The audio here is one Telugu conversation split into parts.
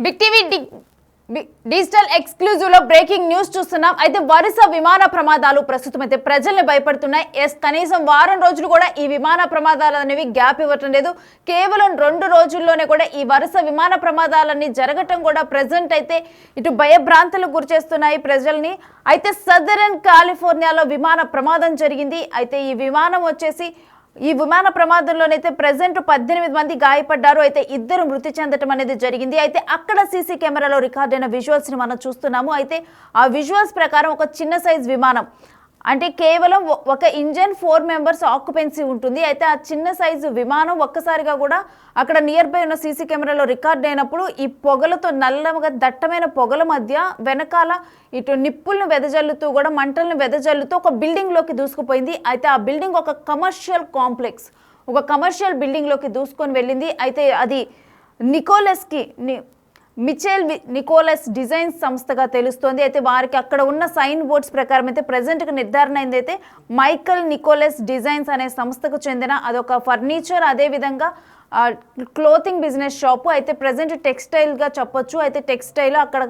బిగ్ టీవీ డిజిటల్ ఎక్స్క్లూజివ్ లో బ్రేకింగ్ న్యూస్ చూస్తున్నాం. అయితే వరుస విమాన ప్రమాదాలు ప్రస్తుతం అయితే ప్రజల్ని భయపడుతున్నాయి. కనీసం వారం రోజులు కూడా ఈ విమాన ప్రమాదాలు అనేవి గ్యాప్ ఇవ్వటం లేదు. కేవలం 2 రోజుల్లోనే కూడా ఈ వరుస విమాన ప్రమాదాలన్నీ జరగటం కూడా ప్రెజెంట్ అయితే ఇటు భయభ్రాంతులకు గురిచేస్తున్నాయి ప్రజల్ని. అయితే సదరన్ కాలిఫోర్నియాలో విమాన ప్రమాదం జరిగింది. అయితే ఈ విమాన ప్రమాదంలోనైతే ప్రెజెంట్ 18 మంది గాయపడ్డారు. అయితే 2 మృతి చెందడం అనేది జరిగింది. అయితే అక్కడ సీసీ కెమెరాలో రికార్డ్ అయిన విజువల్స్ ని మనం చూస్తున్నాము. అయితే ఆ విజువల్స్ ప్రకారం ఒక చిన్న సైజ్ విమానం, అంటే కేవలం ఒక ఇంజన్ 4 మెంబర్స్ ఆక్యుపెన్సీ ఉంటుంది. అయితే ఆ చిన్న సైజు విమానం ఒక్కసారిగా కూడా అక్కడ నియర్ బై ఉన్న సీసీ కెమెరాలో రికార్డ్ అయినప్పుడు ఈ పొగలతో నల్లగా దట్టమైన పొగల మధ్య వెనకాల ఇటు నిప్పులను వెదజల్లుతూ కూడా మంటలను వెదజల్లుతూ ఒక బిల్డింగ్లోకి దూసుకుపోయింది. అయితే ఆ బిల్డింగ్ ఒక కమర్షియల్ కాంప్లెక్స్, ఒక కమర్షియల్ బిల్డింగ్లోకి దూసుకొని వెళ్ళింది. అయితే అది మిచెల్ నికోలస్ డిజైన్స్ సంస్థగా తెలుస్తోంది. అయితే వారికి అక్కడ ఉన్న సైన్ బోర్డ్స్ ప్రకారం అయితే ప్రెజెంట్గా నిర్ధారణ అయింది. అయితే మైకల్ నికోలస్ డిజైన్స్ అనే సంస్థకు చెందిన అదొక ఫర్నిచర్, అదేవిధంగా క్లోతింగ్ బిజినెస్ షాపు. అయితే ప్రెజెంట్ టెక్స్టైల్గా చెప్పొచ్చు. అయితే టెక్స్టైల్ అక్కడ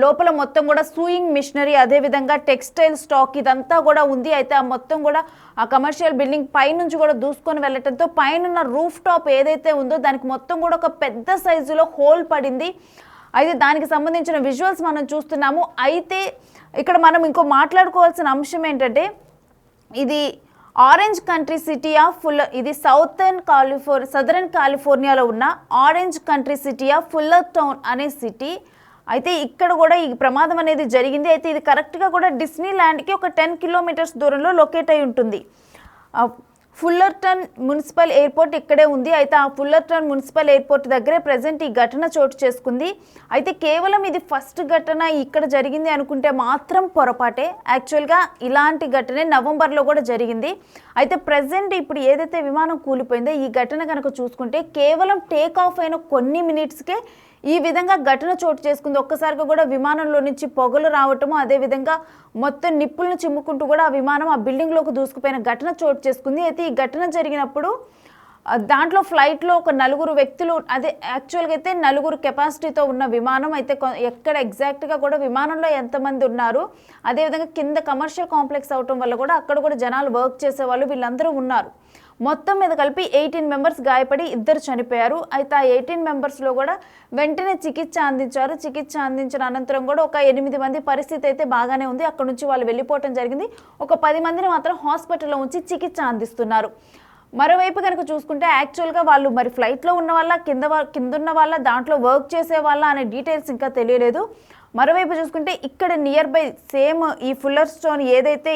లోపల మొత్తం కూడా సూయింగ్ మిషనరీ, అదేవిధంగా టెక్స్టైల్ స్టాక్ ఇదంతా కూడా ఉంది. అయితే ఆ మొత్తం కూడా ఆ కమర్షియల్ బిల్డింగ్ పైనుంచి కూడా దూసుకొని వెళ్ళటంతో పైన రూఫ్ టాప్ ఏదైతే ఉందో దానికి మొత్తం కూడా ఒక పెద్ద సైజులో హోల్ పడింది. అయితే దానికి సంబంధించిన విజువల్స్ మనం చూస్తున్నాము. అయితే ఇక్కడ మనం ఇంకో మాట్లాడుకోవాల్సిన అంశం ఏంటంటే, ఇది ఆరెంజ్ కంట్రీ సిటీ ఆఫ్ ఇది సదరన్ కాలిఫోర్నియాలో ఉన్న ఆరెంజ్ కంట్రీ సిటీ ఆఫ్ ఫుల్లర్టౌన్ అనే సిటీ. అయితే ఇక్కడ కూడా ఈ ప్రమాదం అనేది జరిగింది. అయితే ఇది కరెక్ట్గా కూడా డిస్నీ ల్యాండ్కి ఒక 10 కిలోమీటర్స్ దూరంలో లొకేట్ అయి ఉంటుంది. ఫుల్లర్టన్ మున్సిపల్ ఎయిర్పోర్ట్ ఇక్కడే ఉంది. అయితే ఆ ఫుల్లర్టన్ మున్సిపల్ ఎయిర్పోర్ట్ దగ్గరే ప్రజెంట్ ఈ ఘటన చోటు చేసుకుంది. అయితే కేవలం ఇది ఫస్ట్ ఘటన ఇక్కడ జరిగింది అనుకుంటే మాత్రం పొరపాటే. యాక్చువల్గా ఇలాంటి ఘటనే నవంబర్లో కూడా జరిగింది. అయితే ప్రజెంట్ ఇప్పుడు ఏదైతే విమానం కూలిపోయిందో ఈ ఘటన కనుక చూసుకుంటే కేవలం టేక్ ఆఫ్ అయిన కొన్ని మినిట్స్కే ఈ విధంగా ఘటన చోటు చేసుకుంది. ఒక్కసారిగా కూడా విమానంలో నుంచి పొగలు రావటము, అదేవిధంగా మొత్తం నిప్పులను చిమ్ముకుంటూ కూడా ఆ విమానం ఆ బిల్డింగ్లోకి దూసుకుపోయిన ఘటన చోటు చేసుకుంది. అయితే ఈ ఘటన జరిగినప్పుడు దాంట్లో ఫ్లైట్లో ఒక 4 వ్యక్తులు, అదే యాక్చువల్గా అయితే 4 కెపాసిటీతో ఉన్న విమానం. అయితే ఎక్కడ ఎగ్జాక్ట్గా కూడా విమానంలో ఎంతమంది ఉన్నారు, అదేవిధంగా కింద కమర్షియల్ కాంప్లెక్స్ అవటం వల్ల కూడా అక్కడ కూడా జనాలు వర్క్ చేసేవాళ్ళు వీళ్ళందరూ ఉన్నారు. మొత్తం మీద కలిపి 18 మెంబర్స్ గాయపడి 2 చనిపోయారు. అయితే ఆ 18 మెంబర్స్లో కూడా వెంటనే చికిత్స అందించారు. చికిత్స అందించిన అనంతరం కూడా ఒక 8 మంది పరిస్థితి అయితే బాగానే ఉంది. అక్కడ నుంచి వాళ్ళు వెళ్ళిపోవటం జరిగింది. ఒక 10 మందిని మాత్రం హాస్పిటల్లో ఉంచి చికిత్స అందిస్తున్నారు. మరోవైపు కనుక చూసుకుంటే యాక్చువల్గా వాళ్ళు మరి ఫ్లైట్లో ఉన్న వాళ్ళ కిందున్న వాళ్ళ దాంట్లో వర్క్ చేసే వాళ్ళ అనే డీటెయిల్స్ ఇంకా తెలియలేదు. మరోవైపు చూసుకుంటే ఇక్కడ నియర్ బై సేమ్ ఈ ఫుల్లర్స్టోన్ ఏదైతే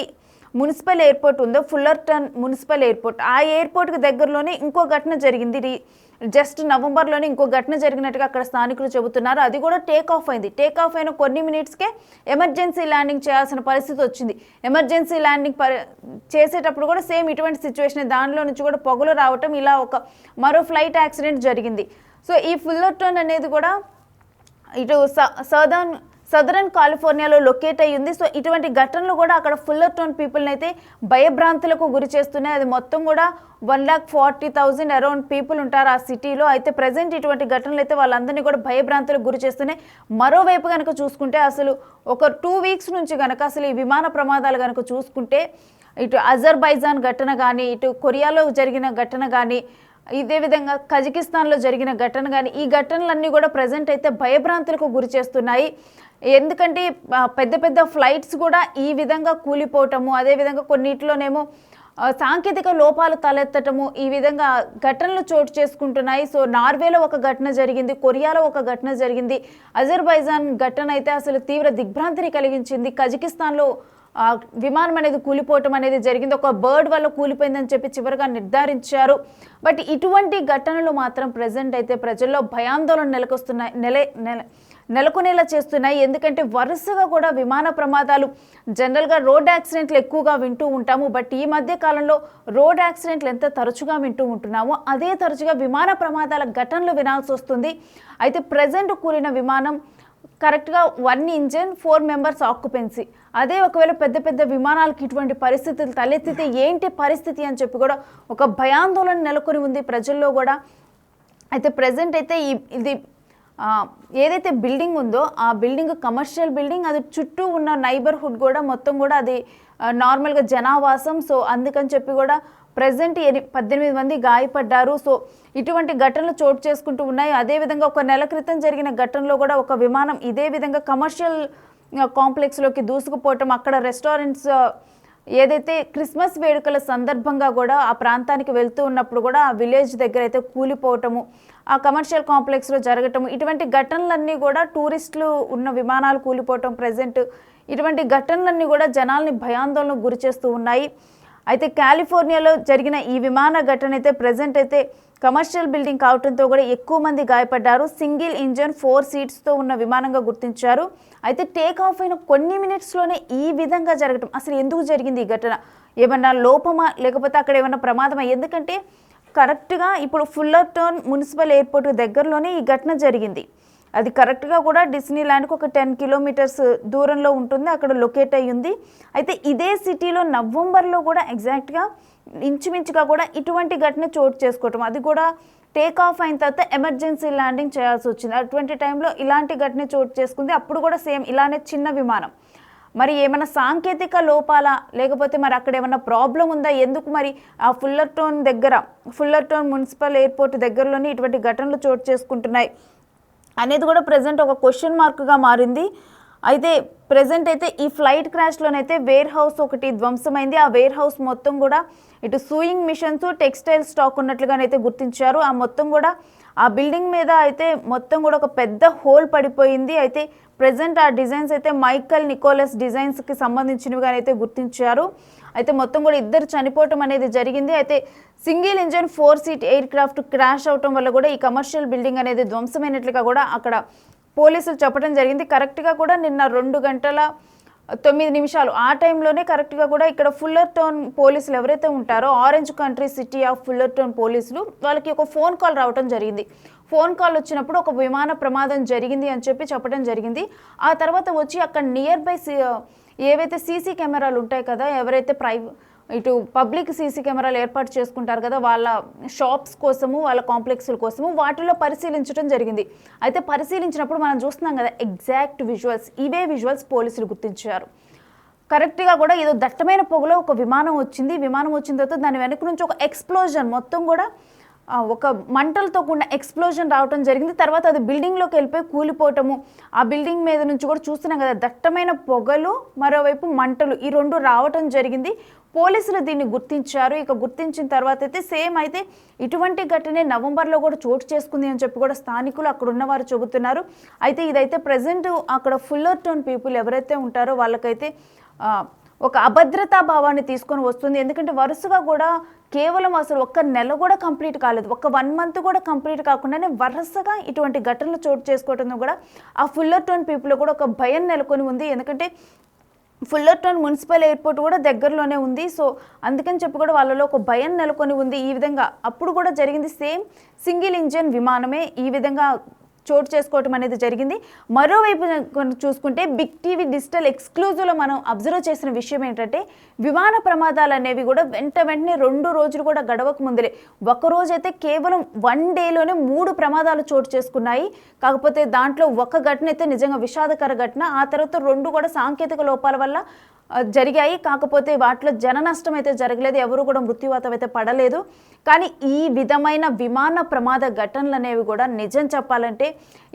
మున్సిపల్ ఎయిర్పోర్ట్ ఉందో, ఫుల్లర్టన్ మున్సిపల్ ఎయిర్పోర్ట్, ఆ ఎయిర్పోర్ట్కి దగ్గరలోనే ఇంకో ఘటన జరిగింది. జస్ట్ నవంబర్లోనే ఇంకో ఘటన జరిగినట్టుగా అక్కడ స్థానికులు చెబుతున్నారు. అది కూడా టేక్ ఆఫ్ అయింది. టేక్ ఆఫ్ అయిన కొన్ని మినిట్స్కే ఎమర్జెన్సీ ల్యాండింగ్ చేయాల్సిన పరిస్థితి వచ్చింది. ఎమర్జెన్సీ ల్యాండింగ్ చేసేటప్పుడు కూడా సేమ్ ఇటువంటి సిచ్యువేషన్, దానిలో నుంచి కూడా పొగలు రావటం, ఇలా మరో ఫ్లైట్ యాక్సిడెంట్ జరిగింది. సో ఈ ఫుల్లర్టన్ అనేది కూడా ఇటు సదరన్ కాలిఫోర్నియాలో లొకేట్ అయ్యి ఉంది. సో ఇటువంటి ఘటనలు కూడా అక్కడ ఫుల్లర్టౌన్ పీపుల్ని అయితే భయభ్రాంతులకు గురి చేస్తున్నాయి. అది మొత్తం కూడా 1,40,000 అరౌండ్ పీపుల్ ఉంటారు ఆ సిటీలో. అయితే ప్రజెంట్ ఇటువంటి ఘటనలు అయితే వాళ్ళందరినీ కూడా భయభ్రాంతులకు గురి చేస్తున్నాయి. మరోవైపు కనుక చూసుకుంటే అసలు ఒక 2 వీక్స్ నుంచి కనుక అసలు ఈ విమాన ప్రమాదాలు కనుక చూసుకుంటే ఇటు అజర్బైజాన్ ఘటన కానీ, ఇటు కొరియాలో జరిగిన ఘటన కానీ, ఇదే విధంగా కజకిస్తాన్లో జరిగిన ఘటన కానీ, ఈ ఘటనలన్నీ కూడా ప్రజెంట్ అయితే భయభ్రాంతులకు గురి చేస్తున్నాయి. ఎందుకంటే పెద్ద పెద్ద ఫ్లైట్స్ కూడా ఈ విధంగా కూలిపోవటము, అదేవిధంగా కొన్నిటిలోనేమో సాంకేతిక లోపాలు తలెత్తటము, ఈ విధంగా ఘటనలు చోటు చేసుకుంటున్నాయి. సో నార్వేలో ఒక ఘటన జరిగింది, కొరియాలో ఒక ఘటన జరిగింది, అజర్బైజాన్ ఘటన అయితే అసలు తీవ్ర దిగ్భ్రాంతిని కలిగించింది. కజకిస్తాన్లో విమానం అనేది కూలిపోవటం అనేది జరిగింది. ఒక బర్డ్ వల్ల కూలిపోయిందని చెప్పి చివరిగా నిర్ధారించారు. బట్ ఇటువంటి ఘటనలు మాత్రం ప్రజెంట్ అయితే ప్రజల్లో భయాందోళన నెలకొనేలా చేస్తున్నాయి. ఎందుకంటే వరుసగా కూడా విమాన ప్రమాదాలు, జనరల్గా రోడ్ యాక్సిడెంట్లు ఎక్కువగా వింటూ ఉంటాము. బట్ ఈ మధ్య కాలంలో రోడ్ యాక్సిడెంట్లు ఎంత తరచుగా వింటూ ఉంటున్నామో అదే తరచుగా విమాన ప్రమాదాల ఘటనలు వినాల్సి వస్తుంది. అయితే ప్రజెంట్ కూలిన విమానం కరెక్ట్గా 1 ఇంజన్ 4 మెంబర్స్ ఆక్యుపెన్సీ. అదే ఒకవేళ పెద్ద పెద్ద విమానాలకు ఇటువంటి పరిస్థితులు తలెత్తితే ఏంటి పరిస్థితి అని చెప్పి కూడా ఒక భయాందోళన నెలకొని ఉంది ప్రజల్లో కూడా. అయితే ప్రజెంట్ అయితే ఇది ఆ, ఏదైతే బిల్డింగ్ ఉందో ఆ బిల్డింగ్ కమర్షియల్ బిల్డింగ్, అది చుట్టూ ఉన్న నైబర్హుడ్ కూడా మొత్తం కూడా అది నార్మల్గా జనావాసం. సో అందుకని చెప్పి కూడా ప్రజెంట్ 18 మంది గాయపడ్డారు. సో ఇటువంటి ఘటనలు చోటు చేసుకుంటూ ఉన్నాయి. అదేవిధంగా ఒక నెల క్రితం జరిగిన ఘటనలో కూడా ఒక విమానం ఇదే విధంగా కమర్షియల్ కాంప్లెక్స్లోకి దూసుకుపోవటం, అక్కడ రెస్టారెంట్స్ ఏదైతే క్రిస్మస్ వేడుకల సందర్భంగా కూడా ఆ ప్రాంతానికి వెళ్తూ ఉన్నప్పుడు కూడా ఆ విలేజ్ దగ్గర అయితే కూలిపోవటము, ఆ కమర్షియల్ కాంప్లెక్స్లో జరగటము, ఇటువంటి ఘటనలన్నీ కూడా టూరిస్టులు ఉన్న విమానాలు కూలిపోవటం ప్రజెంట్ ఇటువంటి ఘటనలన్నీ కూడా జనాల్ని భయాందోళనకు గురి చేస్తూ ఉన్నాయి. అయితే కాలిఫోర్నియాలో జరిగిన ఈ విమాన ఘటన అయితే ప్రజెంట్ అయితే కమర్షియల్ బిల్డింగ్ కావడంతో కూడా ఎక్కువ మంది గాయపడ్డారు. సింగిల్ ఇంజన్ 4 సీట్స్తో ఉన్న విమానంగా గుర్తించారు. అయితే టేక్ ఆఫ్ అయిన కొన్ని మినిట్స్లోనే ఈ విధంగా జరగటం, అసలు ఎందుకు జరిగింది ఈ ఘటన? ఏమన్నా లోపమా, లేకపోతే అక్కడ ఏమన్నా ప్రమాదమా? ఎందుకంటే కరెక్ట్గా ఇప్పుడు ఫుల్లర్టన్ మున్సిపల్ ఎయిర్పోర్ట్ దగ్గరలోనే ఈ ఘటన జరిగింది. అది కరెక్ట్గా కూడా డిస్నీ ల్యాండ్కి ఒక 10 కిలోమీటర్స్ దూరంలో ఉంటుంది, అక్కడ లొకేట్ అయ్యింది. అయితే ఇదే సిటీలో నవంబర్లో కూడా ఎగ్జాక్ట్గా ఇంచుమించుగా కూడా ఇటువంటి ఘటన చోటు చేసుకోవటం, అది కూడా టేక్ ఆఫ్ అయిన తర్వాత ఎమర్జెన్సీ ల్యాండింగ్ చేయాల్సి వచ్చింది. అటువంటి టైంలో ఇలాంటి ఘటన చోటు చేసుకుంది. అప్పుడు కూడా సేమ్ ఇలానే చిన్న విమానం. మరి ఏమైనా సాంకేతిక లోపాలా, లేకపోతే మరి అక్కడ ఏమైనా ప్రాబ్లం ఉందా? ఎందుకు మరి ఆ ఫుల్లర్టన్ మున్సిపల్ ఎయిర్పోర్ట్ దగ్గరలోనే ఇటువంటి ఘటనలు చోటు చేసుకుంటున్నాయి అనేది కూడా ప్రజెంట్ ఒక క్వశ్చన్ మార్క్గా మారింది. అయితే ప్రజెంట్ అయితే ఈ ఫ్లైట్ క్రాష్లోనైతే వేర్ హౌస్ ఒకటి ధ్వంసమైంది. ఆ వేర్ హౌస్ మొత్తం కూడా ఇటు సూయింగ్ మిషన్స్, టెక్స్టైల్ స్టాక్ ఉన్నట్లుగానైతే గుర్తించారు. ఆ మొత్తం కూడా ఆ బిల్డింగ్ మీద అయితే మొత్తం కూడా ఒక పెద్ద హోల్ పడిపోయింది. అయితే ప్రజెంట్ ఆ డిజైన్స్ అయితే మైకల్ నికోలస్ డిజైన్స్కి సంబంధించినవిగానైతే గుర్తించారు. అయితే మొత్తం కూడా 2 చనిపోవటం అనేది జరిగింది. అయితే single engine 4 seat air craft crash అవటం వల్ల కూడా ఈ కమర్షియల్ బిల్డింగ్ అనేది ధ్వంసమైనట్లుగా కూడా అక్కడ పోలీసులు చెప్పడం జరిగింది. కరెక్ట్గా కూడా నిన్న 2:09 ఆ టైంలోనే కరెక్ట్గా కూడా ఇక్కడ ఫుల్లర్టన్ పోలీసులు ఎవరైతే ఉంటారో, ఆరెంజ్ కంట్రీ సిటీ ఆఫ్ ఫుల్లర్టన్ పోలీసులు, వాళ్ళకి ఒక ఫోన్ కాల్ రావడం జరిగింది. ఫోన్ కాల్ వచ్చినప్పుడు ఒక విమాన ప్రమాదం జరిగింది అని చెప్పి చెప్పడం జరిగింది. ఆ తర్వాత వచ్చి అక్కడ నియర్ బై ఏవైతే సీసీ కెమెరాలు ఉంటాయి కదా, ఎవరైతే ఇటు పబ్లిక్ సీసీ కెమెరాలు ఏర్పాటు చేసుకుంటారు కదా, వాళ్ళ షాప్స్ కోసము, వాళ్ళ కాంప్లెక్స్ల కోసము, వాటిలో పరిశీలించడం జరిగింది. అయితే పరిశీలించినప్పుడు మనం చూస్తున్నాం కదా ఎగ్జాక్ట్ విజువల్స్, ఇవే విజువల్స్ పోలీసులు గుర్తించారు. కరెక్ట్గా కూడా ఏదో దట్టమైన పొగలో ఒక విమానం వచ్చింది. విమానం వచ్చిన తర్వాత దాని వెనక నుంచి ఒక ఎక్స్ప్లోజన్, మొత్తం కూడా ఒక మంటలతో కూడిన ఎక్స్ప్లోజన్ రావటం జరిగింది. తర్వాత అది బిల్డింగ్లోకి వెళ్ళిపోయి కూలిపోవటము, ఆ బిల్డింగ్ మీద నుంచి కూడా చూస్తున్నాం కదా దట్టమైన పొగలు, మరోవైపు మంటలు, ఈ 2 రావటం జరిగింది. పోలీసులు దీన్ని గుర్తించారు. ఇక గుర్తించిన తర్వాత అయితే సేమ్ అయితే ఇటువంటి ఘటనే నవంబర్లో కూడా చోటు చేసుకుంది అని చెప్పి కూడా స్థానికులు అక్కడ ఉన్నవారు చెబుతున్నారు. అయితే ఇదైతే ప్రజెంట్ అక్కడ ఫుల్లర్టన్ పీపుల్ ఎవరైతే ఉంటారో వాళ్ళకైతే ఒక అభద్రతా భావాన్ని తీసుకొని వస్తుంది. ఎందుకంటే వరుసగా కూడా కేవలం అసలు 1 నెల కూడా కంప్లీట్ కాలేదు, ఒక 1 మంత్ కూడా కంప్లీట్ కాకుండానే వరుసగా ఇటువంటి ఘటనలు చోటు చేసుకోవడంతో కూడా ఆ ఫుల్లర్టన్ పీపుల్ కూడా ఒక భయం నెలకొని ఉంది. ఎందుకంటే ఫుల్లర్టన్ మున్సిపల్ ఎయిర్పోర్ట్ కూడా దగ్గరలోనే ఉంది. సో అందుకని చెప్పి కూడా వాళ్ళలో ఒక భయం నెలకొని ఉంది. ఈ విధంగా అప్పుడు కూడా జరిగింది సేమ్ సింగిల్ ఇంజన్ విమానమే ఈ విధంగా చోటు చేసుకోవటం అనేది జరిగింది. మరోవైపు చూసుకుంటే బిగ్ టీవీ డిజిటల్ ఎక్స్క్లూజివ్లో మనం అబ్జర్వ్ చేసిన విషయం ఏంటంటే విమాన ప్రమాదాలు అనేవి కూడా వెంటనే 2 రోజులు కూడా గడవక ముందరే, ఒక రోజైతే కేవలం 1 డేలోనే 3 ప్రమాదాలు చోటు చేసుకున్నాయి. కాకపోతే దాంట్లో ఒక ఘటన అయితే నిజంగా విషాదకర ఘటన, ఆ తర్వాత 2 కూడా సాంకేతిక లోపాల వల్ల జరిగాయి. కాకపోతే వాటిలో జన నష్టం అయితే జరగలేదు, ఎవరు కూడా మృత్యువాతం అయితే పడలేదు. కానీ ఈ విధమైన విమాన ప్రమాద ఘటనలు అనేవి కూడా నిజం చెప్పాలంటే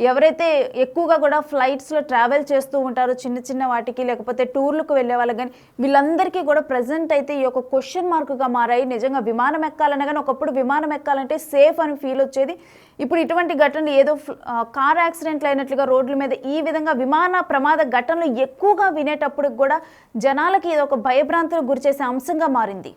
ఎవరైతే ఎక్కువగా కూడా ఫ్లైట్స్లో ట్రావెల్ చేస్తూ ఉంటారో చిన్న వాటికి, లేకపోతే టూర్లకు వెళ్ళే వాళ్ళకి కానీ, వీళ్ళందరికీ కూడా ప్రజెంట్ అయితే ఈ యొక్క క్వశ్చన్ మార్క్గా మారాయి. నిజంగా విమానం ఎక్కాలన్నా కానీ ఒకప్పుడు విమానం ఎక్కాలంటే సేఫ్ అని ఫీల్ వచ్చేది. ఇప్పుడు ఇటువంటి ఘటనలు ఏదో కార్ యాక్సిడెంట్లు అయినట్లుగా రోడ్ల మీద ఈ విధంగా విమాన ప్రమాద ఘటనలు ఎక్కువగా వినేటప్పుడు కూడా జనాలకి ఇది ఒక భయభ్రాంతులకు గురిచేసే అంశంగా మారింది.